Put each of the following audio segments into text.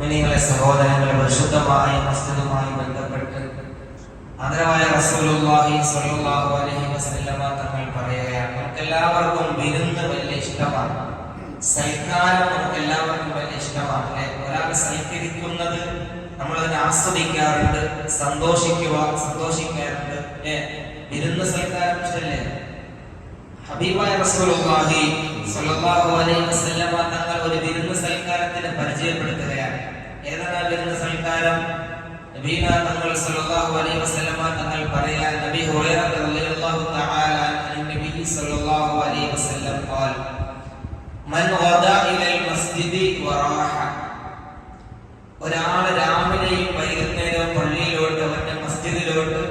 മുഅ്മിനീങ്ങളെ സഹോദരങ്ങളെ, പരിശുദ്ധമായ മസ്ജിദുമായി ബന്ധപ്പെട്ട് ആദരവായ റസൂലുള്ളാഹി സ്വല്ലല്ലാഹു അലൈഹി വസല്ലമ തങ്ങൾ പറയുകയാണ്, നമുക്കെല്ലാവർക്കും വിരുന്ന് വലിയ ഇഷ്ടമാണ്, സൽക്കാരം നമുക്കെല്ലാവർക്കും വലിയ ഇഷ്ടമാണ് അല്ലെ? ഒരാൾ സൽക്കരിക്കുന്നത് നമ്മളതിനെ ആസ്വദിക്കാറുണ്ട്, സന്തോഷിക്കാറുണ്ട്. വിരുന്ന് സൽക്കാരം ഇഷ്ടല്ലേ? ഹബീബായ റസൂലുള്ളാഹി സ്വല്ലല്ലാഹു അലൈഹി വസല്ലമ തങ്ങൾ ഒരു വിരുന്ന് സൽക്കാരത്തിന് പരിചയപ്പെടുത്തുകയാണ്. ഏതാണ് വിരുന്ന് സൽക്കാരം? നബീന തങ്ങൾ സ്വല്ലല്ലാഹു അലൈഹി വസല്ലമ തങ്ങൾ പറയാൻ, നബി ഹുറൈറ റളിയല്ലാഹു തആല അൻ നബി സ്വല്ലല്ലാഹു അലൈഹി വസല്ലം ഖാൽ മൻ ഗദാ ഇലൽ മസ്ജിദി വറാഹ, ഒരാൾ രാവിലെയും വൈകുന്നേരവും പള്ളിയിലോട്ട് അവന്റെ മസ്ജിദിലോട്ട്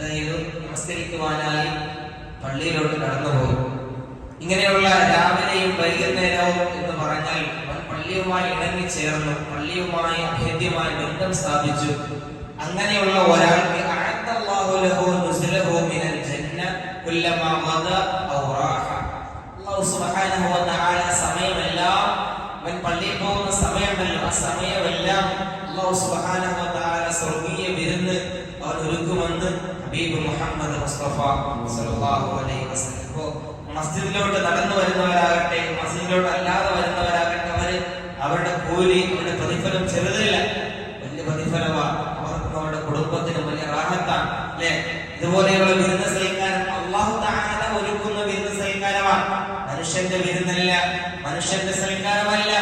നമസ്കരിക്കുവാനായി പള്ളിയിലോട്ട് കടന്നുപോയി. ഇങ്ങനെയുള്ള രാവിലെയും വൈകുന്നേരവും എന്ന് പറഞ്ഞാൽ പള്ളിയുമായി ഇണങ്ങിച്ചേർന്നു, പള്ളിയുമായി അഭേദ്യമായി ബന്ധം സ്ഥാപിച്ചു. അങ്ങനെയുള്ള ഒരാൾക്ക് അഅദല്ലാഹു ലഹു നുസ്ലഹു മിനൽ ജന്ന കുല്ലമാ ഗദാ ഔ റാഹ, അല്ലാഹു സുബ്ഹാനഹു വ തആല സമയമെല്ലാം, അവൻ പള്ളിയിൽ പോകുന്ന സമയമല്ലോ, ആ സമയമെല്ലാം അല്ലാഹു സുബ്ഹാനഹു വ തആല സ്വർഗ്ഗീയ വിരുന്ന് അവൻ ഒരുക്കുമെന്ന് ഹബീബ് മുഹമ്മദ് മുസ്തഫ സല്ലല്ലാഹു അലൈഹി വസല്ലം. മസ്ജിദിലോട്ട് നടന്നു വരുന്നവരാകട്ടെ, മസ്ജിദിലോട്ട് അല്ലാതെ വരുന്നവരാകട്ടെ, അവരുടെ കൂലി, അവരുടെ പ്രതിഫലം ചെറുതല്ല, വലിയ പ്രതിഫലമാണ്. അവർക്കും അവരുടെ കുടുംബത്തിനും വലിയ റാഹത്താണ് അല്ലെ? ഇതുപോലെയുള്ള വിരുന്ന് സൽക്കാരം അല്ലാഹു തആല ഒരുക്കുന്ന വിരുന്ന് സൽക്കാരമാണ്. മനുഷ്യന്റെ വിരുന്നല്ല, മനുഷ്യന്റെ സൽക്കാരമല്ല.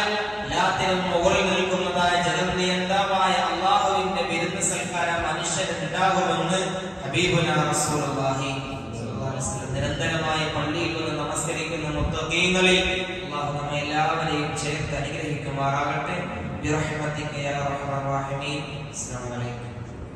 എല്ലാത്തിനും മുകളിൽ നിൽക്കുന്നതായ ജഗന്നിയന്താവായ അല്ലാഹുവിന്റെ വിരുന്ന് സൽക്കാരം മനുഷ്യന് ഉണ്ടാകുമെന്ന് ഹബീബുനാ റസൂലുള്ളാഹി സ്വല്ലല്ലാഹു അലൈഹി വസല്ലം. നിരന്തരമായി പള്ളിയിൽ നിന്ന് നമസ്കരിക്കുന്ന മുത്തഖീങ്ങളിൽ അല്ലാഹു നമ്മെ എല്ലാവരെയും ചേർത്ത് അനുഗ്രഹിക്കുമാറാകട്ടെ. ബിറഹ്മതിക യാ അർഹമർ റഹീമീൻ. അസ്സലാമു അലൈക്കും.